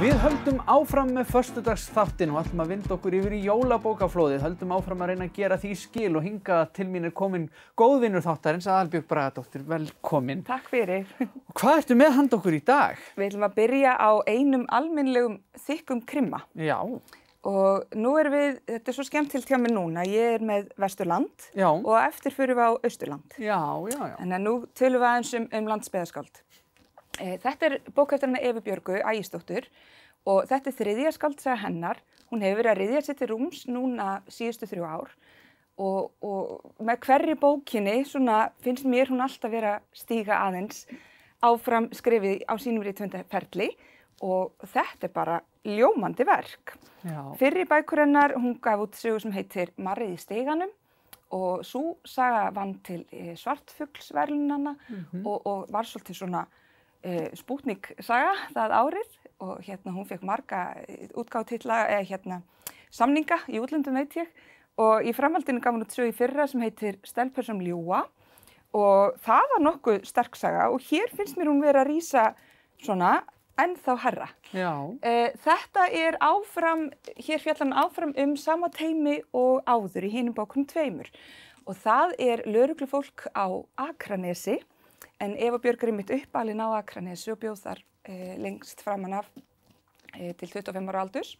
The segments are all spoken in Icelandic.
Við höldum áfram með föstudagsþáttinn og ætlum að vinda okkur yfir í jólabókaflóðið. Höldum áfram að reyna að gera því skil og hingað til mín komin góðvinur þáttarins, Aðalbjörg Bragadóttir. Velkomin. Takk fyrir. Og hvað ertu með handa okkur í dag? Við ætlum að byrja á einum almennlegum þykkum krimma. Já. Og nú þetta er svo skemmtilegt hjá mér núna, ég með Vesturland og eftir fyrir við á Austurland. Já. Þannig að nú tölum við aðeins landsbyggðarskáld. Þetta bók eftir hana Evu Björgu Ægisdóttur og þetta þriðja skáldsaga hennar. Hún hefur verið að ryðja sér til rúms núna síðustu 3 ár og með hverri bókinni finnst mér hún alltaf vera stíga aðeins áfram skrifið á sínum rithöfundaferli og þetta er bara ljómandi verk. Já. Fyrri bækur hennar, hún gaf út sögu sem heitir Marrið í stiganum og sú saga vann til Svartfuglsverðlaunanna og var svolítið svona Spútnik saga það árið og hún fekk marga útgáfutitla samninga í útlöndum veit ég og í framhaldinu gaf hún út sögu í fyrra sem heitir Stelpur sem ljúga og það var nokkuð sterk saga og hér finnst mér hún vera að rísa svona ennþá herra. Já. Þetta er áfram, hér fjallan áfram sama teymi og áður í hinum bókunum 2 og það er lögreglufólk á Akranesi en Eva Björg er einmitt uppalin á Akranesi og bjóð þar lengst framan af til 25 ára aldurs.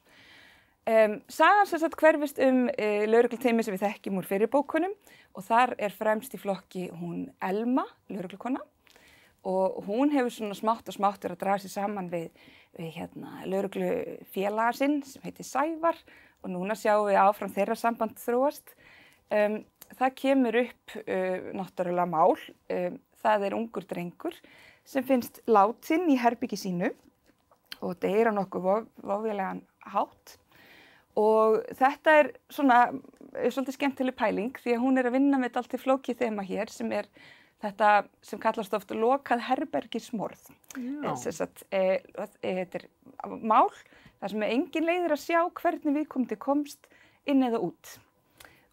Sagan sem sagt hverfist lögregluteymi sem við þekkjum úr fyrri bókunum og þar er fremst í flokki hún Elma, lögreglukona og hún hefur svona smátt og smátt að draga sig saman við lögreglufélaga sinn sem heitir Sævar og núna sjáum við áfram þeirra samband þróast. Það kemur upp náttúrulega mál. Það er ungur drengur sem finnst látinn í herbyggi sínu og deyr á nokkuð voveiflegan hátt. Og þetta er svolítið skemmtileg pæling því að hún er að vinna með allt til flókið þema hér sem er þetta sem kallast oft lokað herbergismorð. Þetta er mál þar sem engin leiðir að sjá hvernig viðkomandi komst inn eða út.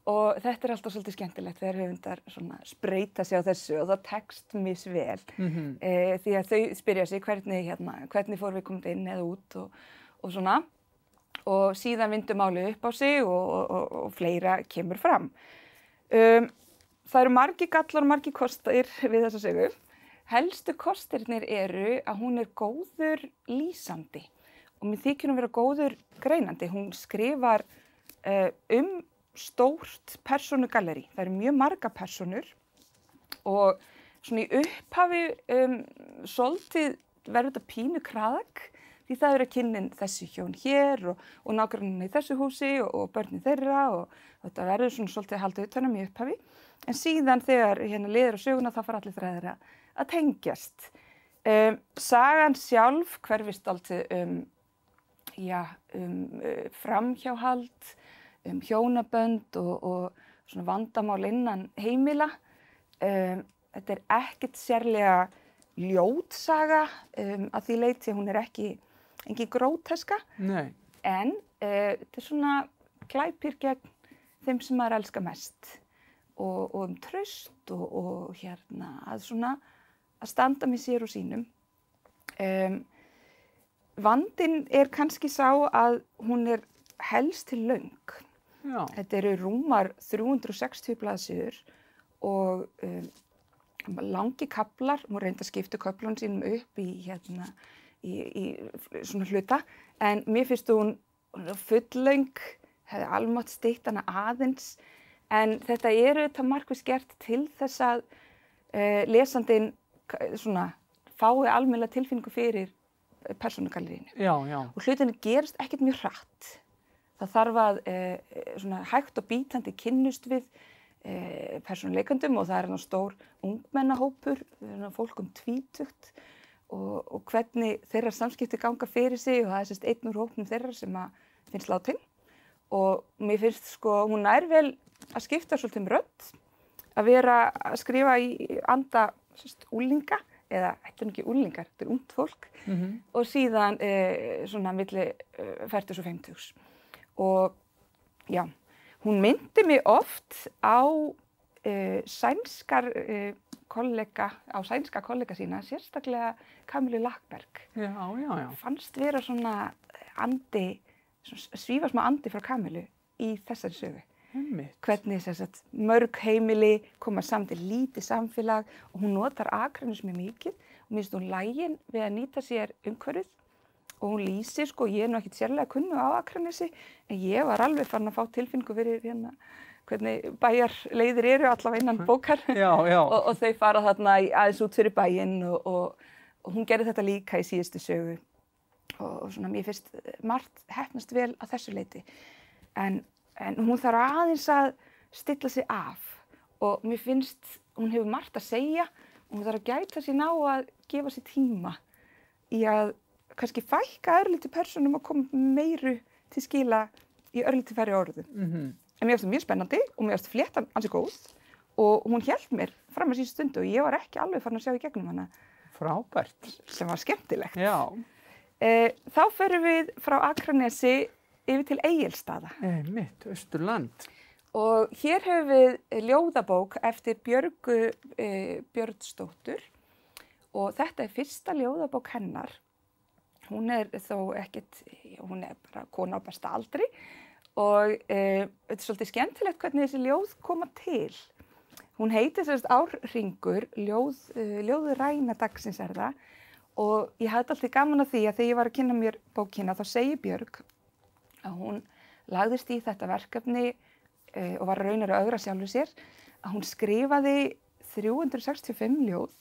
Og þetta er alltaf svolítið skemmtilegt þegar höfundar spreyta sig á þessu og það tekst misvel. Því að þau spyrja sig hvernig fór viðkomandi inn eða út og svona. Og síðan vindur málið upp á sig og fleira kemur fram. Það eru margir gallar og margir kostir við þessa sögu. Helstu kostirnir eru að hún er góður lýsandi og mér þykir hún vera góður greinandi. Hún skrifar stórt persónugallerí. Það eru mjög marga persónur og svona í upphafi svolítið verður þetta pínu kraðak því það eru að kynnin þessi hjón hér og nágranninn í þessu húsi og börnin þeirra og þetta verður svona svolítið haldið utan í upphafi. En síðan þegar liður á söguna þá fara allir þræðir að tengjast. Sagan sjálf hverfist alltaf framhjáhald, hjónabönd og svona vandamál innan heimila. Þetta er ekkert sérlega ljót saga að því leyti hún er engin gróteska. Nei. En þetta er svona glæpir gegn þeim sem maður elskar mest og traust og að standa með sér og sínum. Vandinn er kannski sá að hún er helst til löng. Já. Þetta eru rúmar 360 blaðsíður og langi kaflar, hún reyndi að skipta köflunum sínum upp í svona hluta, en mér finnst hún fullöng, hefði almátt stytt hana aðeins, en þetta þetta markviss gert til þess að lesandinn fái almennilega tilfinningu fyrir persónugallerínu. Já. Og hlutinni gerist ekkert mjög hratt. Það þarf að hægt og bítandi kynnust við persónuleikendum og það er stór ungmennahópur, fólk tvítugt og hvernig þeirra samskipti ganga fyrir sig og það er einn úr hópnum þeirra sem finnst látinn. Og mér finnst hún nær vel að skipta svolítið rödd, að vera að skrifa í anda unglinga, eða þetta er ekki unglingar, þetta er ungt fólk, og síðan milli 40 og 50. Og já, hún myndi mig oft á sænskar kollega, á sænska kollega sína, sérstaklega Kamilu Lackberg. Já, já, já. Fannst vera svona andi, svífa smá andi frá Kamilu í þessari sögu. Hvernig mörg heimili koma saman til lítið samfélag og hún notar Akranes mjög mikið og mér finnst hún lagin við að nýta sér umhverfið og hún lýsir, ég er nú ekkert sérlega kunnu á Akranesi en ég var alveg farin að fá tilfinningu fyrir hérna hvernig bæjarleiðir eru allavega innan bókar já, já. og þau fara þarna aðeins út fyrir bæinn og hún gerði þetta líka í síðustu sögu og svona mér finnst margt heppnast vel að þessu leyti en hún þarf aðeins að stilla sig af og mér finnst hún hefur margt að segja og hún þarf að gæta sín á að gefa sér tíma í að kannski fækka örlítið persónum og koma meiru til skila í örlítið færri orðum. En mér finnst það mjög spennandi og mér finnst fléttan ansi góð og hún hélt mér fram að síðustu stundu og ég var ekki alveg farin að sjá í gegnum hana. Frábært. Sem var skemmtilegt. Já. Þá förum við frá Akranesi yfir til Egilsstaða. Mitt, Austurland. Og hér höfum við ljóðabók eftir Björgu Björnsdóttur og þetta er fyrsta ljóðabók hennar. Hún er þó ekkert, hún er bara kona á besta aldri og þetta er svolítið skemmtilegt hvernig þessi ljóð koma til. Hún heitir Árhringur, ljóður ræna dagsins er það og ég hafði alltaf gaman að því að þegar ég var að kynna mér bókina þá segir Björg að hún lagðist í þetta verkefni og var raunar að ögra sjálfur sér að hún skrifaði 365 ljóð,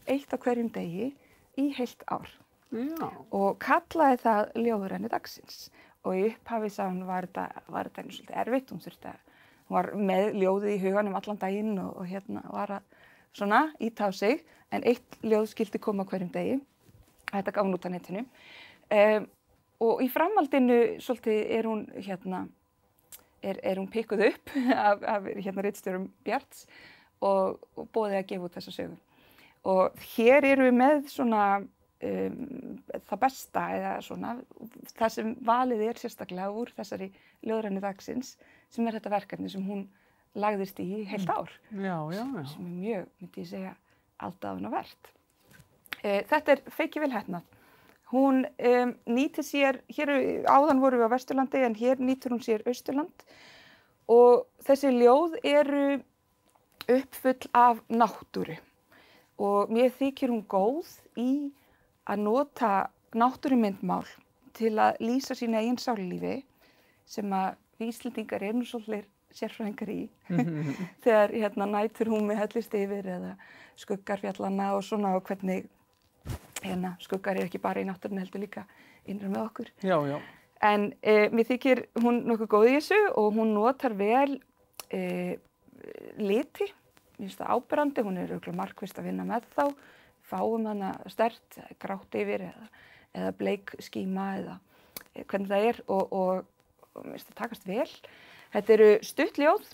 eitt á hverjum degi í heilt ár. Já. Og kallaði það ljóðræni dagsins og í upphafi sagði hún var þetta einu svolítið erfitt, hún var með ljóðið í huganum allan daginn og hérna var að svona íta á sig en eitt ljóð skildi koma hverjum degi, þetta gaf hún út á netinu og í framhaldinu svolítið er hún hérna er hún pikkuð upp af hérna ritstjórum Bjarts og boðið að gefa út þessa sögu og hér erum við með svona það besta eða svona það sem valið er sérstaklega úr þessari ljóðrænu dagsins sem er þetta verkefni sem hún lagðist í heilt ár já, já, já. Sem er mjög, myndi ég segja, aldaðunarvert. Þetta er Feiki vel heppnað. Hún nýtir sér, hér áðan vorum við á Vesturlandi en hér nýtur hún sér Austurland og þessi ljóð eru uppfull af náttúru og mér þykir hún góð í að nota náttúrumyndmál til að lýsa sínu eigin sálarlífi sem að við Íslendingar erum svolítið sérfræðingar í þegar hérna nætur hún með hellist yfir eða skuggar fjallana og svona og hvernig hérna skuggar er ekki bara í náttúrunni heldur líka innra með okkur. Já, já. En mér þykir hún nokkuð góð í þessu og hún notar vel liti, mér finnst það áberandi, hún er örugglega markvisst að vinna með þá. Fáum hana sterkt, grátt yfir eða bleik skíma eða hvernig það er og mér finnst það takast vel. Þetta eru stutt ljóð.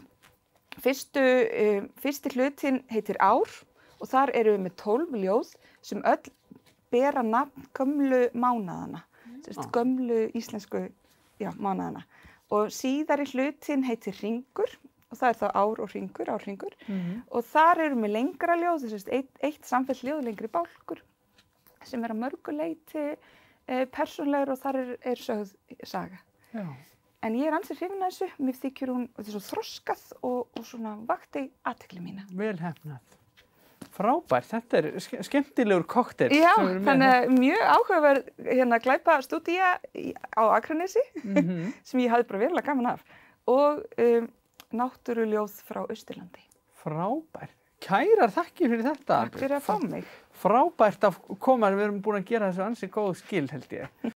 Fyrsti hlutinn heitir Ár og þar eru við með 12 ljóð sem öll bera nafn gömlu mánaðana, gömlu íslensku mánaðana. Og síðari hlutinn heitir Hringur og það er þá Ár og Hringur, Árhringur. Og þar eru við lengra ljóð, eitt samfellt ljóð, lengri bálkur sem er að mörgu leyti persónlegur og þar er sögð saga. Já. En ég er ansi hrifin af þessu, mér þykir hún þetta er svo þroskað og svona vakti athygli mína. Vel heppnað. Frábært, þetta er skemmtilegur kokteil. Já, þannig mjög áhugaverð hérna glæpa stúdía á Akranesi sem ég hafði bara verulega gaman af og náttúruljóð frá Austurlandi. Frábært. Kærar þakkir fyrir þetta. Takk fyrir að fá mig. Frábært að koma, við erum búin að gera þessu ansi góð skil held ég.